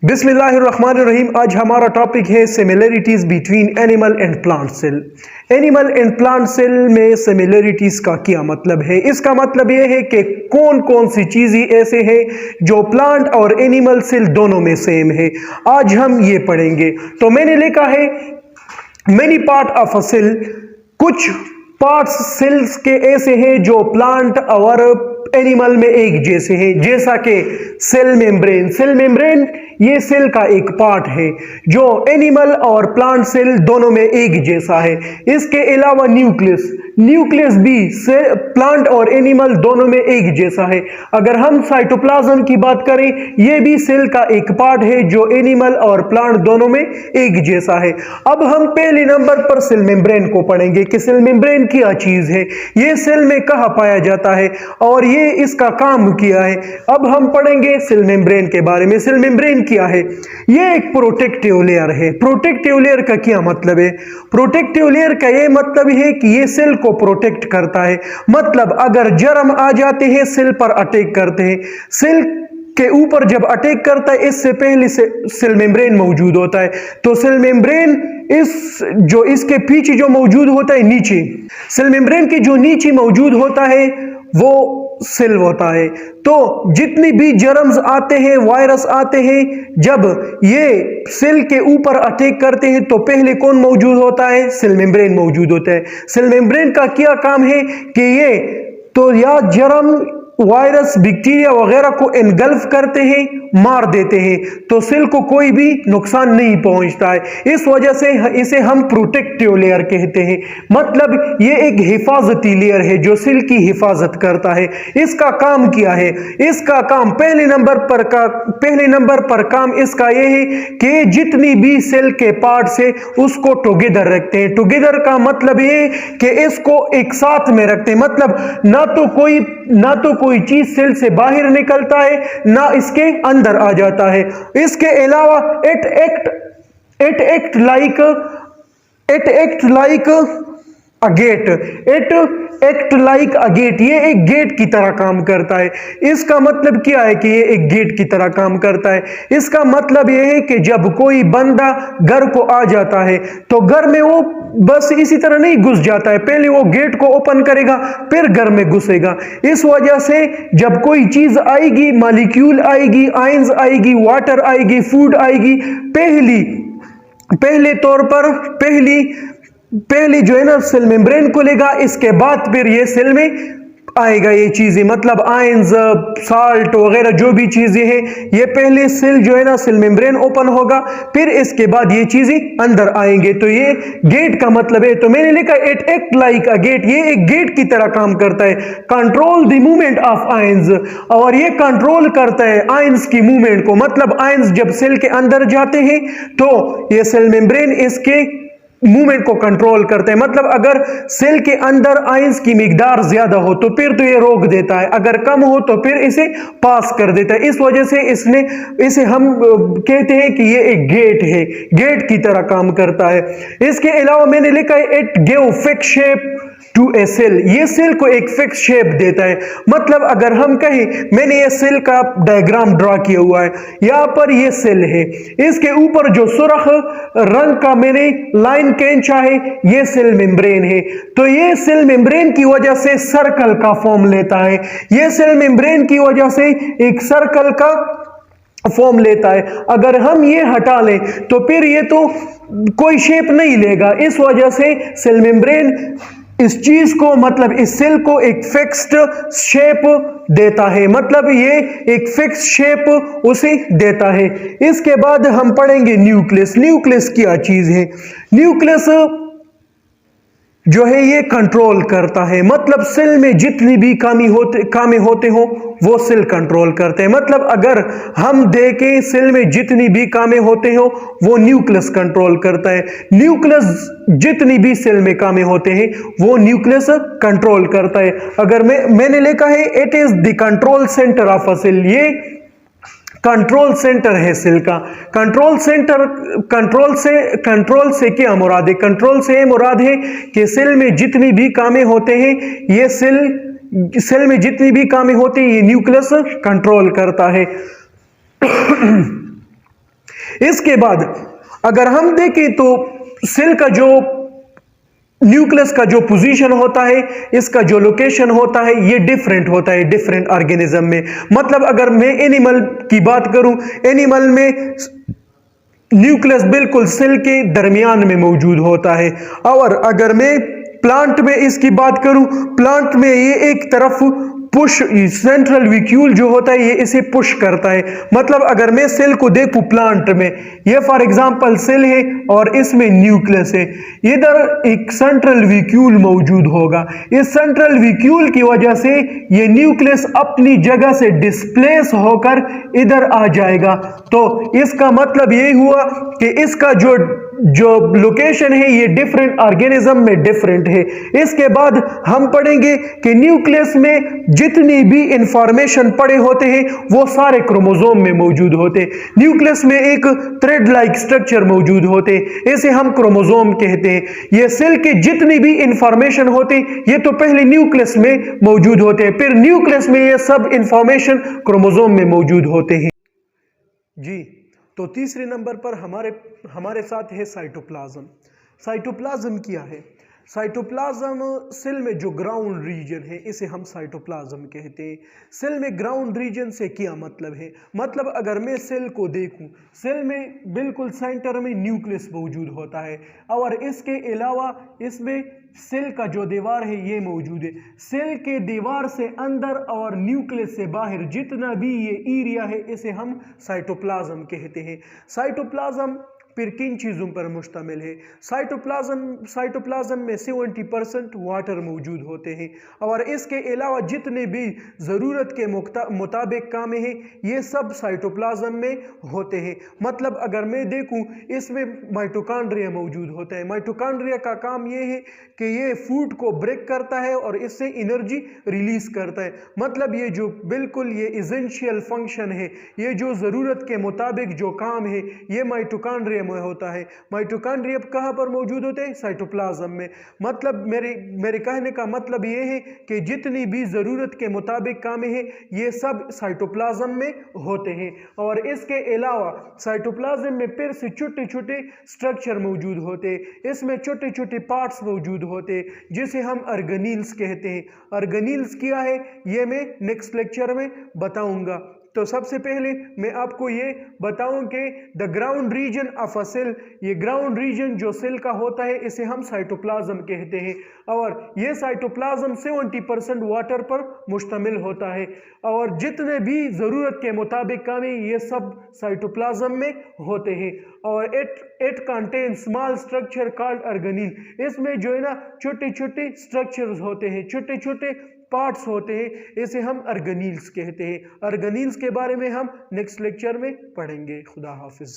बिस्मिल्लाहिर्रहमानिर्रहीम। आज हमारा टॉपिक है similarities between animal and plant cell. Animal and plant cell में सिमिलरिटीज का क्या मतलब है? इसका मतलब यह है कि कौन कौन सी चीजें ऐसे हैं जो प्लांट और एनिमल सेल दोनों में सेम है। आज हम ये पढ़ेंगे। तो मैंने लिखा है many part of a cell. कुछ पार्ट्स सेल्स के ऐसे हैं जो प्लांट और एनिमल में एक जैसे हैं, जैसा कि सेल मेम्ब्रेन। सेल मेम्ब्रेन ये सेल का एक पार्ट है जो एनिमल और प्लांट सेल दोनों में एक जैसा है। इसके अलावा न्यूक्लियस, न्यूक्लियस भी प्लांट और एनिमल दोनों में एक जैसा है। अगर हम साइटोप्लाज्म की बात करें, यह भी सेल का एक पार्ट है जो एनिमल और प्लांट दोनों में एक जैसा है। अब हम पहले नंबर पर सेल मेम्ब्रेन को पढ़ेंगे कि सेल मेम्ब्रेन क्या चीज है, यह सेल में कहां पाया जाता है और ये इसका काम क्या है। अब हम पढ़ेंगे सेल मेम्ब्रेन के बारे में। सेल मेम्ब्रेन क्या है? यह एक प्रोटेक्टिव लेयर है। प्रोटेक्टिव लेयर का क्या मतलब है? प्रोटेक्टिव लेयर का यह मतलब है कि यह सेल को प्रोटेक्ट करता है। मतलब अगर जर्म आ जाते हैं, सेल पर अटैक करते हैं, सेल के ऊपर जब अटैक करता है, इससे पहले से सेल मेम्ब्रेन मौजूद होता है। तो सेल मेम्ब्रेन इसके पीछे जो मौजूद होता है, नीचे सेल मेम्ब्रेन के जो नीचे मौजूद होता है वो सेल होता है। तो जितनी भी जर्म्स आते हैं, वायरस आते हैं, जब ये सेल के ऊपर अटैक करते हैं तो पहले कौन मौजूद होता है? सेल मेम्ब्रेन मौजूद होता है। सेल मेम्ब्रेन का क्या काम है कि ये तो या जर्म, वायरस, बैक्टीरिया वगैरह को एनगल्फ करते हैं, मार देते हैं, तो सेल को कोई भी नुकसान नहीं पहुंचता है। इस वजह से इसे हम प्रोटेक्टिव लेयर कहते हैं। मतलब ये एक हिफाजती लेयर है जो सेल की हिफाजत करता है। इसका काम क्या है? इसका काम पहले नंबर पर काम इसका यह है कि जितनी भी सेल के पार्ट्स है उसको टुगेदर रखते हैं। टुगेदर का मतलब ये कि इसको एक साथ में रखते हैं। मतलब ना तो कोई चीज सेल से बाहर निकलता है, ना इसके अंदर आ जाता है। इसके अलावा it act like a gate. ये एक गेट की तरह काम करता है। इसका मतलब क्या है कि ये एक गेट की तरह काम करता है? इसका मतलब ये है कि जब कोई बंदा घर को आ जाता है तो घर में वो बस इसी तरह नहीं घुस जाता है, पहले वो गेट को ओपन करेगा फिर घर में घुसेगा। इस वजह से जब कोई चीज आएगी, मॉलिक्यूल आएगी, आयंस आएगी, वाटर आएगी, फूड आएगी, पहले तौर पर पहली जो है ना सेल मेम्ब्रेन को लेगा, इसके बाद फिर ये सेल में आएगा। ये चीजें मतलब आयंस, साल्ट वगैरह जो भी चीजें हैं, ये पहले सेल जो है ना सेल मेम्ब्रेन ओपन होगा, फिर इसके बाद ये चीजें अंदर आएंगे। तो ये गेट का मतलब है। तो मैंने लिखा it act like a gate. ये एक गेट की तरह काम करता है। Control the movement of ions, और ये कंट्रोल करता है आयंस की मूवमेंट को। मतलब आयंस जब सेल के अंदर जाते हैं तो ये सेल मेम्ब्रेन इसके मूवमेंट को कंट्रोल करते हैं। मतलब अगर सेल के अंदर आयंस की मिकदार ज्यादा हो तो फिर तो ये रोक देता है, अगर कम हो तो फिर इसे पास कर देता है। इस वजह से इसे हम कहते हैं कि ये एक गेट है, गेट की तरह काम करता है। इसके अलावा मैंने लिखा है it give fix shape to a cell. ये सेल को एक फिक्स शेप देता है। मतलब अगर हम कहें, मैंने ये सेल का डायग्राम ड्रॉ किया हुआ है, यहां पर ये सेल है, इसके ऊपर जो सुर्ख रंग का मैंने लाइन खींचा है, ये सेल मेम्ब्रेन है। तो ये सेल मेम्ब्रेन की वजह से सर्कल का फॉर्म लेता है। ये सेल मेम्ब्रेन की वजह से एक सर्कल का फॉर्म लेता है। अगर हम ये हटा लें तो फिर ये तो कोई शेप नहीं लेगा। इस वजह से सेल मेम्ब्रेन इस चीज को, मतलब इस सेल को एक फिक्स्ड शेप देता है। मतलब ये एक फिक्स शेप उसे देता है। इसके बाद हम पढ़ेंगे न्यूक्लियस। न्यूक्लियस क्या चीज है? न्यूक्लियस जो है ये कंट्रोल करता है। मतलब सेल में जितनी भी कामें होते हो वो सेल कंट्रोल करते हैं। मतलब अगर हम देखें सेल में जितनी भी कामें होते हो वो न्यूक्लियस कंट्रोल करता है। न्यूक्लियस जितनी भी सेल में कामें होते हैं वो न्यूक्लियस कंट्रोल करता है। अगर मैंने लिखा है it is the control centre of a cell. ये कंट्रोल सेंटर है सेल का। कंट्रोल से क्या मुराद है? कंट्रोल से मुराद है कि सेल में जितनी भी कामें होते हैं, ये सेल में जितनी भी कामें होती हैं, ये न्यूक्लियस कंट्रोल करता है। इसके बाद अगर हम देखें तो सेल का जो न्यूक्लियस का जो पोजीशन होता है, इसका जो लोकेशन होता है, ये डिफरेंट होता है डिफरेंट ऑर्गेनिज्म में। मतलब अगर मैं एनिमल की बात करूं, एनिमल में न्यूक्लियस बिल्कुल सेल के दरमियान में मौजूद होता है। और अगर मैं प्लांट में इसकी बात करूं, प्लांट में ये एक तरफ पुश, सेंट्रल विक्यूल जो होता है ये इसे पुश करता है। मतलब अगर मैं सेल को देखूं प्लांट में, ये फॉर एग्जांपल सेल है और इसमें न्यूक्लियस है, इधर एक सेंट्रल विक्यूल मौजूद होगा। इस सेंट्रल विक्यूल की वजह से ये न्यूक्लियस अपनी जगह से डिस्प्लेस होकर इधर आ जाएगा। तो इसका मतलब ये हुआ कि इसका जो लोकेशन है ये डिफरेंट ऑर्गेनिज्म में डिफरेंट है। इसके बाद हम पढ़ेंगे कि न्यूक्लियस में जितनी भी इंफॉर्मेशन पड़े होते हैं वो सारे क्रोमोसोम में मौजूद होते हैं। न्यूक्लियस में एक थ्रेड लाइक स्ट्रक्चर मौजूद होते हैं, इसे हम क्रोमोसोम कहते हैं। ये सेल के जितनी भी इंफॉर्मेशन होते हैं ये तो पहले न्यूक्लियस में मौजूद होते हैं, फिर न्यूक्लियस में ये सब इंफॉर्मेशन क्रोमोसोम में मौजूद होते हैं। जी, तो तीसरे नंबर पर हमारे साथ है साइटोप्लाज्म। साइटोप्लाज्म क्या है? साइटोप्लाज्म सेल में जो ग्राउंड रीजन है इसे हम साइटोप्लाज्म कहते हैं। सेल में ग्राउंड रीजन से क्या मतलब है? मतलब अगर मैं सेल को देखूं, सेल में बिल्कुल सेंटर में न्यूक्लियस मौजूद होता है और इसके अलावा इसमें सेल का जो दीवार है ये मौजूद है। सेल के दीवार से अंदर और न्यूक्लियस से बाहर जितना भी ये एरिया है इसे हम साइटोप्लाज्म कहते हैं। साइटोप्लाज्म फिर किन चीज़ों पर मुश्तमिल है? साइटोप्लाज्म में 70% वाटर मौजूद होते हैं और इसके अलावा जितने भी ज़रूरत के मुताबिक काम हैं ये सब साइटोप्लाज्म में होते हैं। मतलब अगर मैं देखूं, इसमें माइटोकॉन्ड्रिया मौजूद होता है। माइटोकॉन्ड्रिया का काम ये है कि ये फूड को ब्रेक करता है और इससे एनर्जी रिलीज करता है। मतलब ये जो बिल्कुल ये एसेंशियल फंक्शन है, ये जो ज़रूरत के मुताबिक जो काम है ये माइटोकॉन्ड्रिया में होता है। माइटोकॉन्ड्रिया कहाँ पर मौजूद होते हैं? साइटोप्लाज्म में। मतलब मेरे कहने का मतलब ये है कि जितनी भी ज़रूरत के मुताबिक काम है ये सब साइटोप्लाज्म में होते हैं। और इसके अलावा साइटोप्लाज्म में फिर से छोटे छोटे स्ट्रक्चर मौजूद होते हैं, इसमें छोटे छोटे पार्ट्स मौजूद होते हैं जिसे हम ऑर्गेनील्स कहते हैं। ऑर्गेनील्स क्या है ये मैं नेक्स्ट लेक्चर में बताऊंगा। तो सबसे पहले मैं आपको ये बताऊं कि the ground region of a cell, ये ग्राउंड रीजन जो सेल का होता है इसे हम साइटोप्लाज्म कहते हैं। और ये साइटोप्लाज्म 70% वाटर पर मुश्तमिल होता है और जितने भी ज़रूरत के मुताबिक काम है ये सब साइटोप्लाज्म में होते हैं। और it contain small structure called organelle. इसमें जो है ना छोटे छोटे स्ट्रक्चर्स होते हैं, छोटे छोटे पार्ट्स होते हैं, इसे हम ऑर्गेनील्स कहते हैं। ऑर्गेनील्स के बारे में हम नेक्स्ट लेक्चर में पढ़ेंगे। खुदा हाफिज।